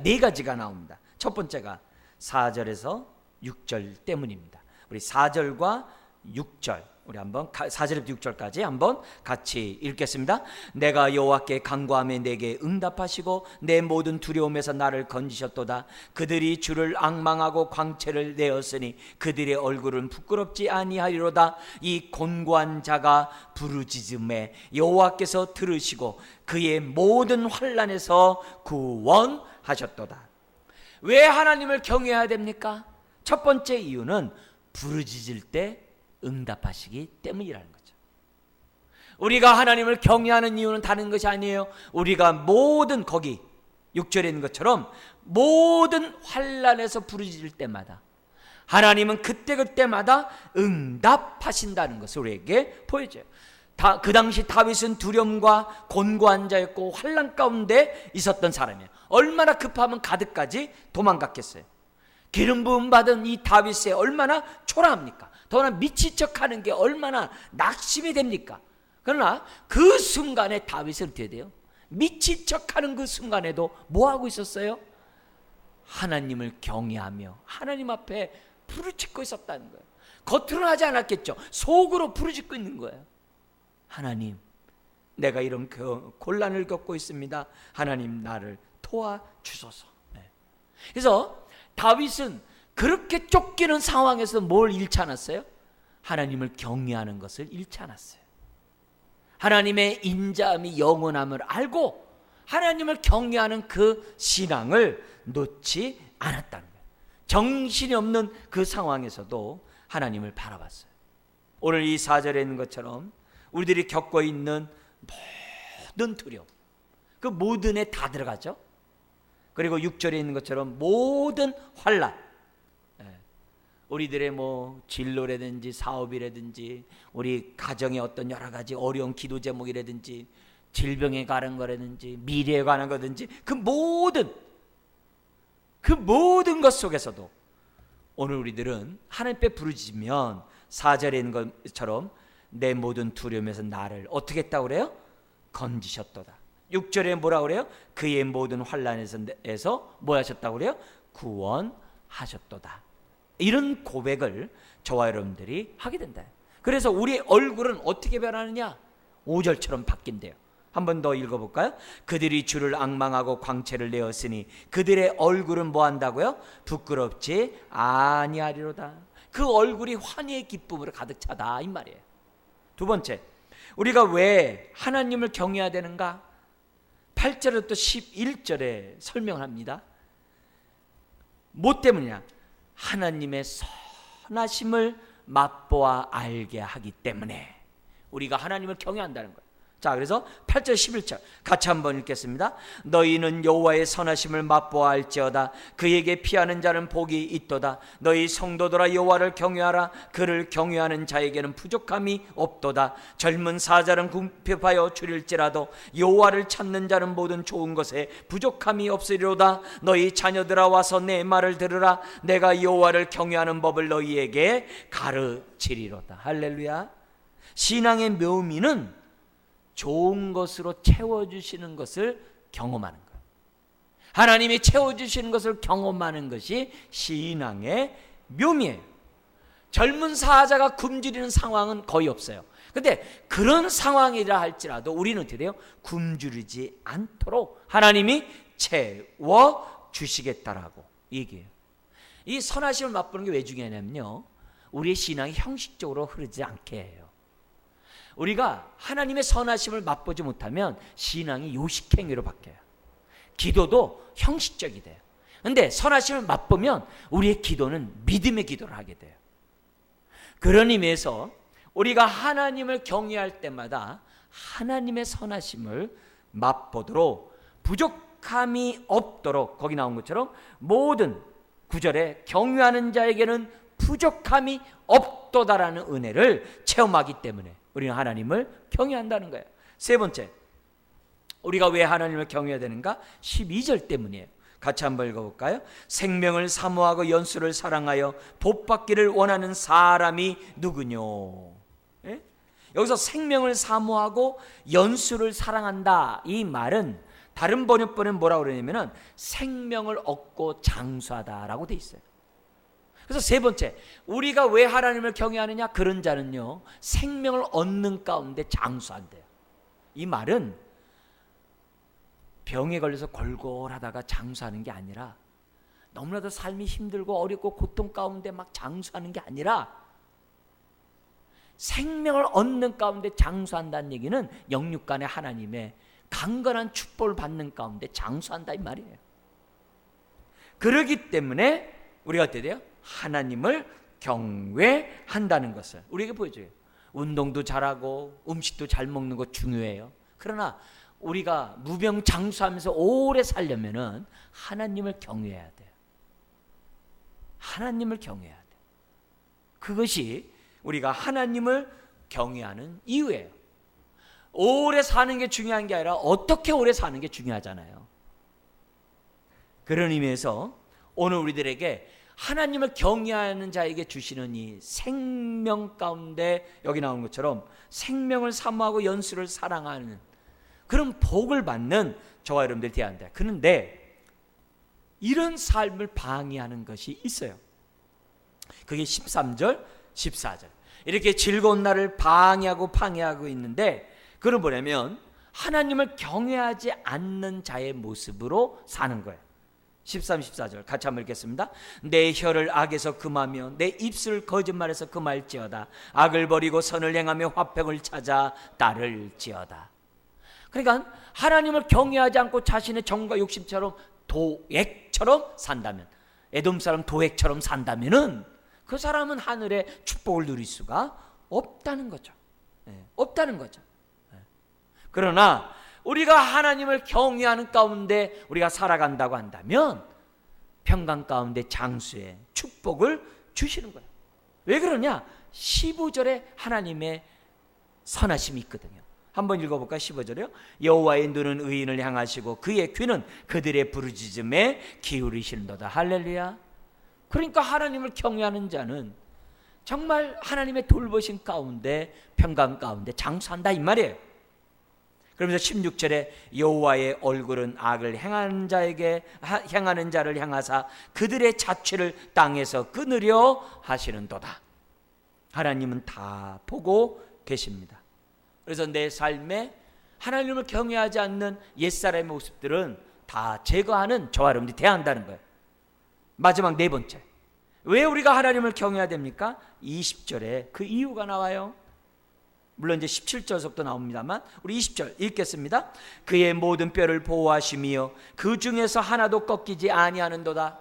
네 가지가 나옵니다. 첫 번째가 4절에서 6절 때문입니다. 우리 4절과 6절, 우리 한번 4절부터 6절까지 한번 같이 읽겠습니다. 내가 여호와께 간구하며 내게 응답하시고 내 모든 두려움에서 나를 건지셨도다. 그들이 주를 앙망하고 광채를 내었으니 그들의 얼굴은 부끄럽지 아니하리로다. 이 곤고한 자가 부르짖음에 여호와께서 들으시고 그의 모든 환난에서 구원하셨도다. 왜 하나님을 경외해야 됩니까? 첫 번째 이유는 부르짖을 때 응답하시기 때문이라는 거죠. 우리가 하나님을 경외하는 이유는 다른 것이 아니에요. 우리가 모든, 거기 6절에 있는 것처럼 모든 환난에서 부르짖을 때마다 하나님은 그때그때마다 응답하신다는 것을 우리에게 보여줘요. 그 당시 다윗은 두려움과 곤고한 자였고 환난 가운데 있었던 사람이에요. 얼마나 급하면 가드까지 도망갔겠어요. 기름 부음 받은 이 다윗이 얼마나 초라합니까? 더구나 미친 척하는 게 얼마나 낙심이 됩니까? 그러나 그 순간에 다윗은 어떻게 돼요? 미친 척하는 그 순간에도 뭐 하고 있었어요? 하나님을 경외하며 하나님 앞에 부르짖고 있었다는 거예요. 겉으로는 하지 않았겠죠. 속으로 부르짖고 있는 거예요. 하나님, 내가 이런 곤란을 겪고 있습니다. 하나님 나를 도와주소서. 그래서 다윗은 그렇게 쫓기는 상황에서 뭘 잃지 않았어요? 하나님을 경외하는 것을 잃지 않았어요. 하나님의 인자함이 영원함을 알고 하나님을 경외하는 그 신앙을 놓지 않았다는 거예요. 정신이 없는 그 상황에서도 하나님을 바라봤어요. 오늘 이 4절에 있는 것처럼 우리들이 겪고 있는 모든 두려움, 그 모든에 다 들어가죠. 그리고 6절에 있는 것처럼 모든 환난, 우리들의 뭐 진로라든지 사업이라든지 우리 가정의 어떤 여러 가지 어려운 기도 제목이라든지 질병에 관한 거라든지 미래에 관한 거든지 그 모든 것 속에서도 오늘 우리들은 하나님께 부르짖으면 4절에 있는 것처럼 내 모든 두려움에서 나를 어떻게 했다고 그래요? 건지셨도다. 6절에 뭐라고 그래요? 그의 모든 환난에서 뭐 하셨다고 그래요? 구원하셨도다. 이런 고백을 저와 여러분들이 하게 된다. 그래서 우리의 얼굴은 어떻게 변하느냐? 5절처럼 바뀐대요. 한 번 더 읽어볼까요? 그들이 주를 앙망하고 광채를 내었으니 그들의 얼굴은 뭐 한다고요? 부끄럽지 아니하리로다. 그 얼굴이 환희의 기쁨으로 가득 차다 이 말이에요. 두 번째, 우리가 왜 하나님을 경외해야 되는가? 8절부터 11절에 설명을 합니다. 뭐 때문이냐? 하나님의 선하심을 맛보아 알게 하기 때문에 우리가 하나님을 경외한다는 거예요. 자, 그래서 8절 11절 같이 한번 읽겠습니다. 너희는 여호와의 선하심을 맛보아 알지어다. 그에게 피하는 자는 복이 있도다. 너희 성도들아 여호와를 경외하라. 그를 경외하는 자에게는 부족함이 없도다. 젊은 사자는 궁핍하여 줄일지라도 여호와를 찾는 자는 모든 좋은 것에 부족함이 없으리로다. 너희 자녀들아 와서 내 말을 들으라. 내가 여호와를 경외하는 법을 너희에게 가르치리로다. 할렐루야. 신앙의 묘미는 좋은 것으로 채워주시는 것을 경험하는 거예요. 하나님이 채워주시는 것을 경험하는 것이 신앙의 묘미예요. 젊은 사자가 굶주리는 상황은 거의 없어요. 근데 그런 상황이라 할지라도 우리는 어떻게 돼요? 굶주리지 않도록 하나님이 채워주시겠다라고 얘기해요. 이 선하심을 맛보는 게 왜 중요하냐면요, 우리의 신앙이 형식적으로 흐르지 않게 해요. 우리가 하나님의 선하심을 맛보지 못하면 신앙이 요식행위로 바뀌어요. 기도도 형식적이 돼요. 그런데 선하심을 맛보면 우리의 기도는 믿음의 기도를 하게 돼요. 그런 의미에서 우리가 하나님을 경외할 때마다 하나님의 선하심을 맛보도록, 부족함이 없도록, 거기 나온 것처럼 모든 9절에 경외하는 자에게는 부족함이 없도다라는 은혜를 체험하기 때문에 우리는 하나님을 경외한다는 거예요. 세 번째, 우리가 왜 하나님을 경외해야 되는가? 12절 때문이에요. 같이 한번 읽어볼까요? 생명을 사모하고 연수를 사랑하여 복받기를 원하는 사람이 누구뇨? 예? 여기서 생명을 사모하고 연수를 사랑한다, 이 말은 다른 번역본은 뭐라고 그러냐면 생명을 얻고 장수하다라고 돼 있어요. 그래서 세 번째, 우리가 왜 하나님을 경외하느냐? 그런 자는요, 생명을 얻는 가운데 장수한대요. 이 말은 병에 걸려서 골골하다가 장수하는 게 아니라, 너무나도 삶이 힘들고 어렵고 고통 가운데 막 장수하는 게 아니라, 생명을 얻는 가운데 장수한다는 얘기는 영육간의 하나님의 강건한 축복을 받는 가운데 장수한다, 이 말이에요. 그러기 때문에 우리가 어떻게 돼요? 하나님을 경외한다는 것을 우리에게 보여줘요. 운동도 잘하고 음식도 잘 먹는 거 중요해요. 그러나 우리가 무병장수하면서 오래 살려면은 하나님을 경외해야 돼요. 하나님을 경외해야 돼요. 그것이 우리가 하나님을 경외하는 이유예요. 오래 사는 게 중요한 게 아니라 어떻게 오래 사는 게 중요하잖아요. 그런 의미에서 오늘 우리들에게 하나님을 경외하는 자에게 주시는 이 생명 가운데, 여기 나오는 것처럼 생명을 사모하고 연수를 사랑하는 그런 복을 받는 저와 여러분들이 되어야 한다. 그런데 이런 삶을 방해하는 것이 있어요. 그게 13절, 14절. 이렇게 즐거운 날을 방해하고 있는데, 그건 뭐냐면 하나님을 경외하지 않는 자의 모습으로 사는 거예요. 13, 14절 같이 한번 읽겠습니다. 내 혀를 악에서 금하며 내 입술 거짓말에서 금할지어다. 악을 버리고 선을 행하며 화평을 찾아 따를지어다. 그러니까 하나님을 경외하지 않고 자신의 정과 욕심처럼 도액처럼 산다면, 에돔 사람 도액처럼 산다면은 그 사람은 하늘의 축복을 누릴 수가 없다는 거죠. 없다는 거죠. 그러나 우리가 하나님을 경외하는 가운데 우리가 살아간다고 한다면 평강 가운데 장수의 축복을 주시는 거예요. 왜 그러냐? 15절에 하나님의 선하심이 있거든요. 한번 읽어볼까요? 15절이요. 여호와의 눈은 의인을 향하시고 그의 귀는 그들의 부르짖음에 기울이시는도다. 할렐루야. 그러니까 하나님을 경외하는 자는 정말 하나님의 돌보신 가운데 평강 가운데 장수한다, 이 말이에요. 그러면서 16절에 여호와의 얼굴은 악을 행하는 자를 향하사 그들의 자취를 땅에서 끊으려 하시는도다. 하나님은 다 보고 계십니다. 그래서 내 삶에 하나님을 경외하지 않는 옛사람의 모습들은 다 제거하는 저와 여러분들이 돼야 한다는 거예요. 마지막 네 번째, 왜 우리가 하나님을 경외해야 됩니까? 20절에 그 이유가 나와요. 물론 이제 17절부터 나옵니다만 우리 20절 읽겠습니다. 그의 모든 뼈를 보호하시며 그 중에서 하나도 꺾이지 아니하는도다.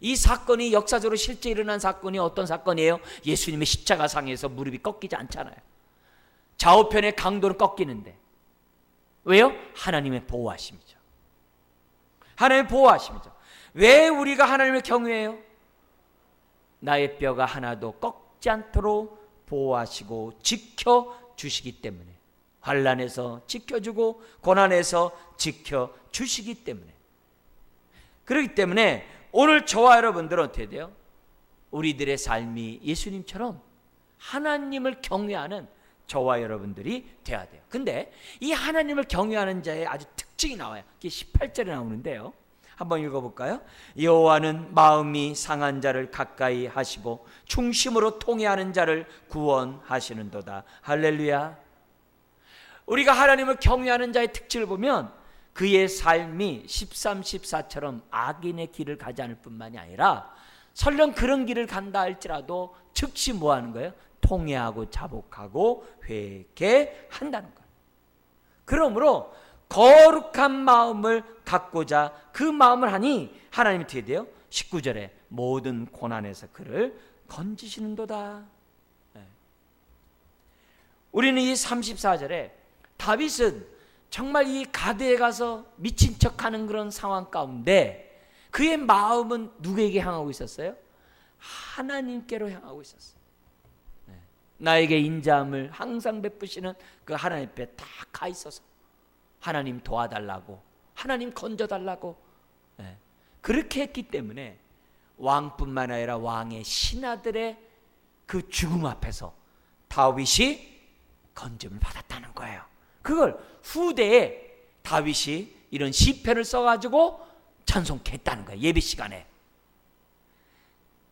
이 사건이 역사적으로 실제 일어난 사건이 어떤 사건이에요? 예수님의 십자가상에서 무릎이 꺾이지 않잖아요. 좌우편의 강도는 꺾이는데 왜요? 하나님의 보호하심이죠. 하나님의 보호하심이죠. 왜 우리가 하나님을 경외해요? 나의 뼈가 하나도 꺾지 않도록 보호하시고 지켜주시기 때문에, 환난에서 지켜주고 고난에서 지켜주시기 때문에. 그렇기 때문에 오늘 저와 여러분들은 어떻게 돼요? 우리들의 삶이 예수님처럼 하나님을 경외하는 저와 여러분들이 돼야 돼요. 근데 이 하나님을 경외하는 자의 아주 특징이 나와요. 이게 18절에 나오는데요. 한번 읽어볼까요? 여호와는 마음이 상한 자를 가까이 하시고 중심으로 통회하는 자를 구원하시는도다. 할렐루야. 우리가 하나님을 경외하는 자의 특징을 보면 그의 삶이 13, 14처럼 악인의 길을 가지 않을 뿐만이 아니라 설령 그런 길을 간다 할지라도 즉시 뭐 하는 거예요? 통회하고 자복하고 회개한다는 거예요. 그러므로 거룩한 마음을 갖고자 그 마음을 하니 하나님이 어떻게 돼요? 19절에 모든 고난에서 그를 건지시는도다. 우리는 이 34절에 다윗은 정말 이 가드에 가서 미친 척하는 그런 상황 가운데 그의 마음은 누구에게 향하고 있었어요? 하나님께로 향하고 있었어요. 나에게 인자함을 항상 베푸시는 그 하나님 앞에 딱 가 있어서 하나님 도와달라고, 하나님 건져달라고 그렇게 했기 때문에 왕뿐만 아니라 왕의 신하들의 그 죽음 앞에서 다윗이 건짐을 받았다는 거예요. 그걸 후대에 다윗이 이런 시편을 써가지고 찬송했다는 거예요. 예배 시간에.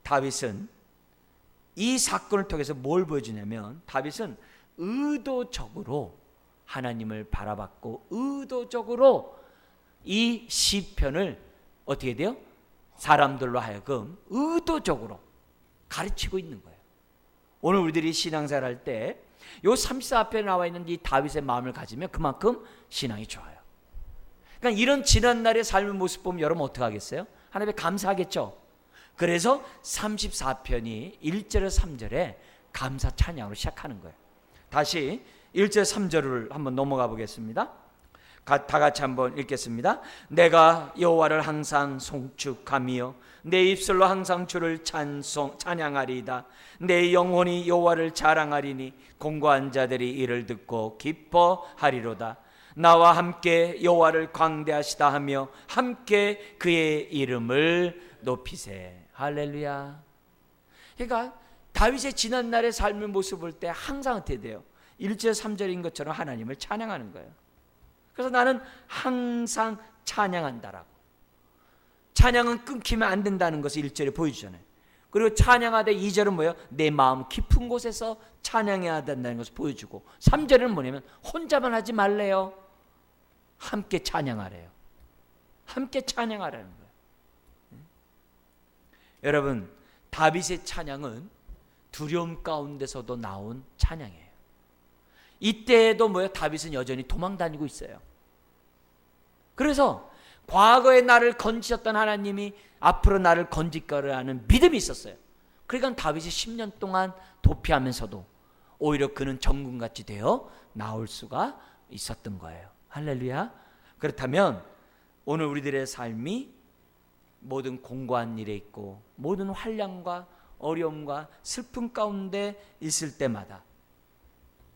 다윗은 이 사건을 통해서 뭘 보여주냐면 다윗은 의도적으로 하나님을 바라봤고 의도적으로 이 시편을 어떻게 돼요? 사람들로 하여금 의도적으로 가르치고 있는 거예요. 오늘 우리들이 신앙생활 할 때 요 34편에 나와 있는 이 다윗의 마음을 가지면 그만큼 신앙이 좋아요. 그러니까 이런 지난날의 삶의 모습 보면 여러분 어떻게 하겠어요? 하나님께 감사하겠죠. 그래서 34편이 1절에서 3절에 감사 찬양으로 시작하는 거예요. 다시 1절 3절을 한번 넘어가 보겠습니다. 다 같이 한번 읽겠습니다. 내가 여호와를 항상 송축하며 내 입술로 항상 주를 찬양하리이다. 내 영혼이 여호와를 자랑하리니 공고한 자들이 이를 듣고 기뻐하리로다. 나와 함께 여호와를 광대하시다 하며 함께 그의 이름을 높이세. 할렐루야. 그러니까 다윗의 지난날의 삶의 모습을 볼 때 항상 어떻게 돼요? 1절 3절인 것처럼 하나님을 찬양하는 거예요. 그래서 나는 항상 찬양한다라고. 찬양은 끊기면 안 된다는 것을 1절에 보여주잖아요. 그리고 찬양하되 2절은 뭐예요? 내 마음 깊은 곳에서 찬양해야 된다는 것을 보여주고 3절은 뭐냐면 혼자만 하지 말래요. 함께 찬양하래요. 함께 찬양하라는 거예요. 여러분, 다윗의 찬양은 두려움 가운데서도 나온 찬양이에요. 이때에도 뭐예요? 다윗은 여전히 도망다니고 있어요. 그래서 과거에 나를 건지셨던 하나님이 앞으로 나를 건질 거라는 믿음이 있었어요. 그러니까 다윗이 10년 동안 도피하면서도 오히려 그는 정금같이 되어 나올 수가 있었던 거예요. 할렐루야. 그렇다면 오늘 우리들의 삶이 모든 공고한 일에 있고 모든 환난과 어려움과 슬픔 가운데 있을 때마다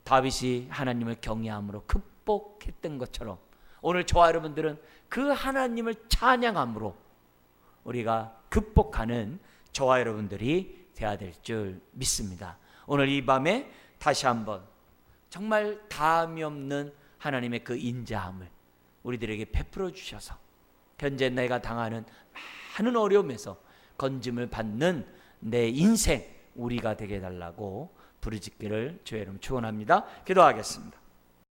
다윗이 하나님을 경외함으로 극복했던 것처럼 오늘 저와 여러분들은 그 하나님을 찬양함으로 우리가 극복하는 저와 여러분들이 되어야 될 줄 믿습니다. 오늘 이 밤에 다시 한번 정말 다함이 없는 하나님의 그 인자함을 우리들에게 베풀어 주셔서 현재 내가 당하는 많은 어려움에서 건짐을 받는 내 인생 우리가 되게 해달라고 부르짖기를 주의 이름 축원합니다. 기도하겠습니다.